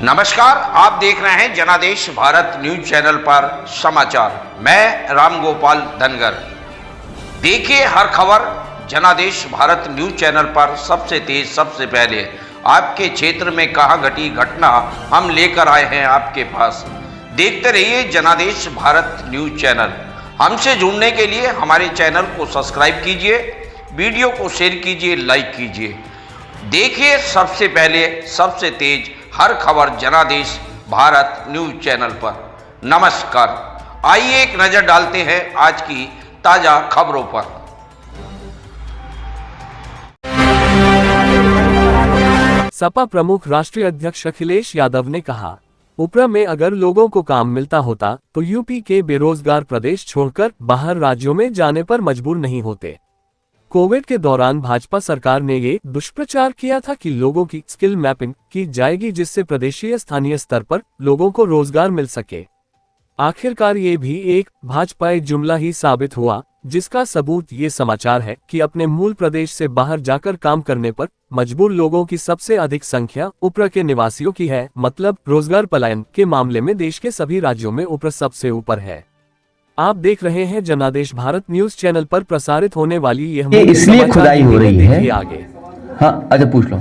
नमस्कार, आप देख रहे हैं जनादेश भारत न्यूज चैनल पर समाचार। मैं रामगोपाल धनगर। देखिए हर खबर जनादेश भारत न्यूज चैनल पर सबसे तेज, सबसे पहले आपके क्षेत्र में कहां घटी घटना हम लेकर आए हैं आपके पास। देखते रहिए जनादेश भारत न्यूज चैनल। हमसे जुड़ने के लिए हमारे चैनल को सब्सक्राइब कीजिए, वीडियो को शेयर कीजिए, लाइक कीजिए। देखिए सबसे पहले, सबसे तेज हर खबर जनादेश भारत न्यूज चैनल पर। नमस्कार, आइए एक नजर डालते हैं आज की ताजा खबरों पर। सपा प्रमुख राष्ट्रीय अध्यक्ष अखिलेश यादव ने कहा, उपरा में अगर लोगों को काम मिलता होता तो यूपी के बेरोजगार प्रदेश छोड़कर बाहर राज्यों में जाने पर मजबूर नहीं होते। कोविड के दौरान भाजपा सरकार ने ये दुष्प्रचार किया था कि लोगों की स्किल मैपिंग की जाएगी जिससे प्रदेशीय स्थानीय स्तर पर लोगों को रोजगार मिल सके। आखिरकार ये भी एक भाजपाई जुमला ही साबित हुआ, जिसका सबूत ये समाचार है कि अपने मूल प्रदेश से बाहर जाकर काम करने पर मजबूर लोगों की सबसे अधिक संख्या उपरा के निवासियों की है। मतलब रोजगार पलायन के मामले में देश के सभी राज्यों में उपरा सबसे ऊपर है। आप देख रहे हैं जनादेश भारत न्यूज चैनल पर प्रसारित होने वाली यह इसलिए खुदाई हो रही है। आगे हाँ, अच्छा पूछ लो।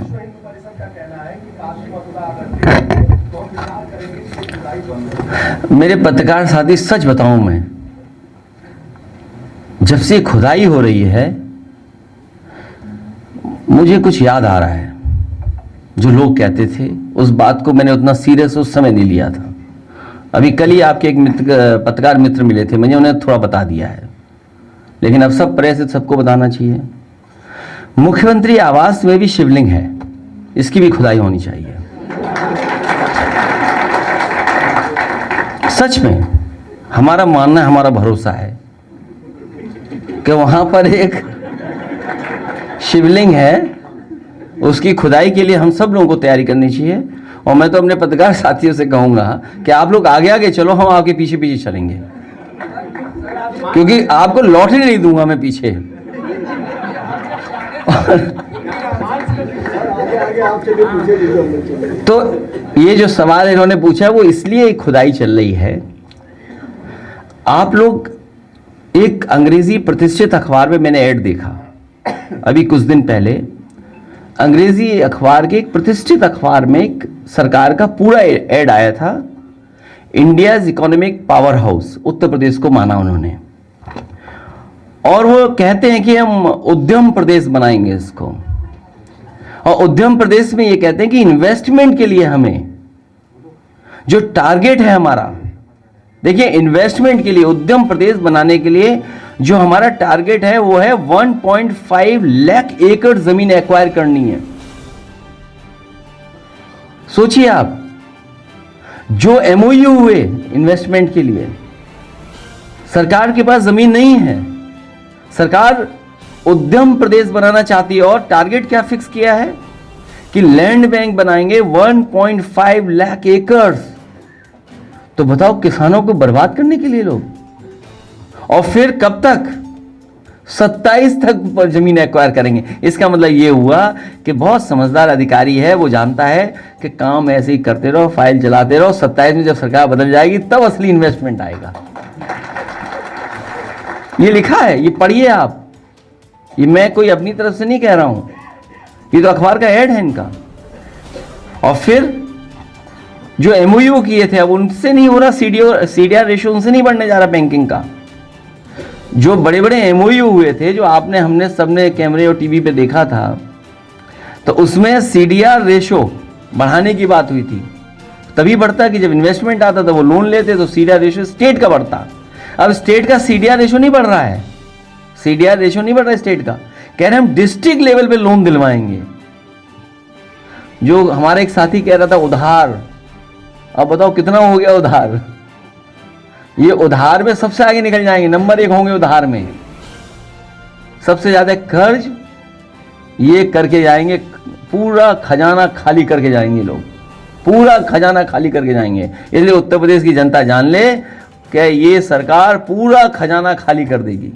मेरे पत्रकार साथी, सच बताऊं मैं, जब से खुदाई हो रही है मुझे कुछ याद आ रहा है। जो लोग कहते थे उस बात को मैंने उतना सीरियस उस समय नहीं लिया था। अभी कल ही आपके एक पत्रकार मित्र मिले थे, मैंने उन्हें थोड़ा बता दिया है, लेकिन अब सब प्रेस से सबको बताना चाहिए। मुख्यमंत्री आवास में भी शिवलिंग है, इसकी भी खुदाई होनी चाहिए। सच में हमारा मानना, हमारा भरोसा है कि वहां पर एक शिवलिंग है, उसकी खुदाई के लिए हम सब लोगों को तैयारी करनी चाहिए। और मैं तो अपने पत्रकार साथियों से कहूंगा कि आप लोग आगे आगे चलो, हम आपके पीछे पीछे चलेंगे, क्योंकि आपको लॉटरी नहीं दूंगा मैं पीछे। तो ये जो सवाल इन्होंने पूछा वो इसलिए खुदाई चल रही है। आप लोग, एक अंग्रेजी प्रतिष्ठित अखबार में मैंने ऐड देखा अभी कुछ दिन पहले। अंग्रेजी अखबार के एक प्रतिष्ठित अखबार में एक सरकार का पूरा ऐड आया था। India's economic power house, Uttar Pradesh को माना उन्होंने, और वो कहते हैं कि हम उद्यम प्रदेश बनाएंगे इसको। और उद्यम प्रदेश में ये कहते हैं कि इन्वेस्टमेंट के लिए हमें जो टारगेट है हमारा, देखिए इन्वेस्टमेंट के लिए, उद्यम प्रदेश बनाने के लिए जो हमारा टारगेट है वो है 1.5 लाख एकड़ जमीन एक्वायर करनी है। सोचिए आप, जो एमओयू हुए इन्वेस्टमेंट के लिए, सरकार के पास जमीन नहीं है, सरकार उद्यम प्रदेश बनाना चाहती है। और टारगेट क्या फिक्स किया है कि लैंड बैंक बनाएंगे 1.5 लाख एकड़। तो बताओ, किसानों को बर्बाद करने के लिए लोग। और फिर कब तक? 27 तक पर जमीन एक्वायर करेंगे। इसका मतलब ये हुआ कि बहुत समझदार अधिकारी है, वो जानता है कि काम ऐसे ही करते रहो, फाइल चलाते रहो, 27 में जब सरकार बदल जाएगी तब असली इन्वेस्टमेंट आएगा। ये लिखा है, ये पढ़िए आप। ये मैं कोई अपनी तरफ से नहीं कह रहा हूं, ये तो अखबार का ऐड है इनका। और फिर जो एमओयू किए थे अब उनसे नहीं हो रहा, सीडीआर रेशियो उनसे नहीं बढ़ने जा रहा बैंकिंग का। जो बड़े बड़े एमओयू हुए थे, जो आपने, हमने सबने कैमरे और टीवी पे देखा था, तो उसमें सीडीआर रेशियो बढ़ाने की बात हुई थी। तभी बढ़ता कि जब इन्वेस्टमेंट आता तो वो लोन लेते, तो सीडीआर रेशियो स्टेट का बढ़ता। अब स्टेट का सीडीआर रेशियो नहीं बढ़ रहा है, सीडीआर रेशियो नहीं बढ़ रहा है स्टेट का। कह रहे हम डिस्ट्रिक्ट लेवल पे लोन दिलवाएंगे। जो हमारे एक साथी कह रहा था उधार, अब बताओ कितना हो गया उधार। ये उधार में सबसे आगे निकल जाएंगे, नंबर 1 होंगे उधार में। सबसे ज्यादा कर्ज ये करके जाएंगे, पूरा खजाना खाली करके जाएंगे लोग, पूरा खजाना खाली करके जाएंगे। इसलिए उत्तर प्रदेश की जनता जान ले कि ये सरकार पूरा खजाना खाली कर देगी।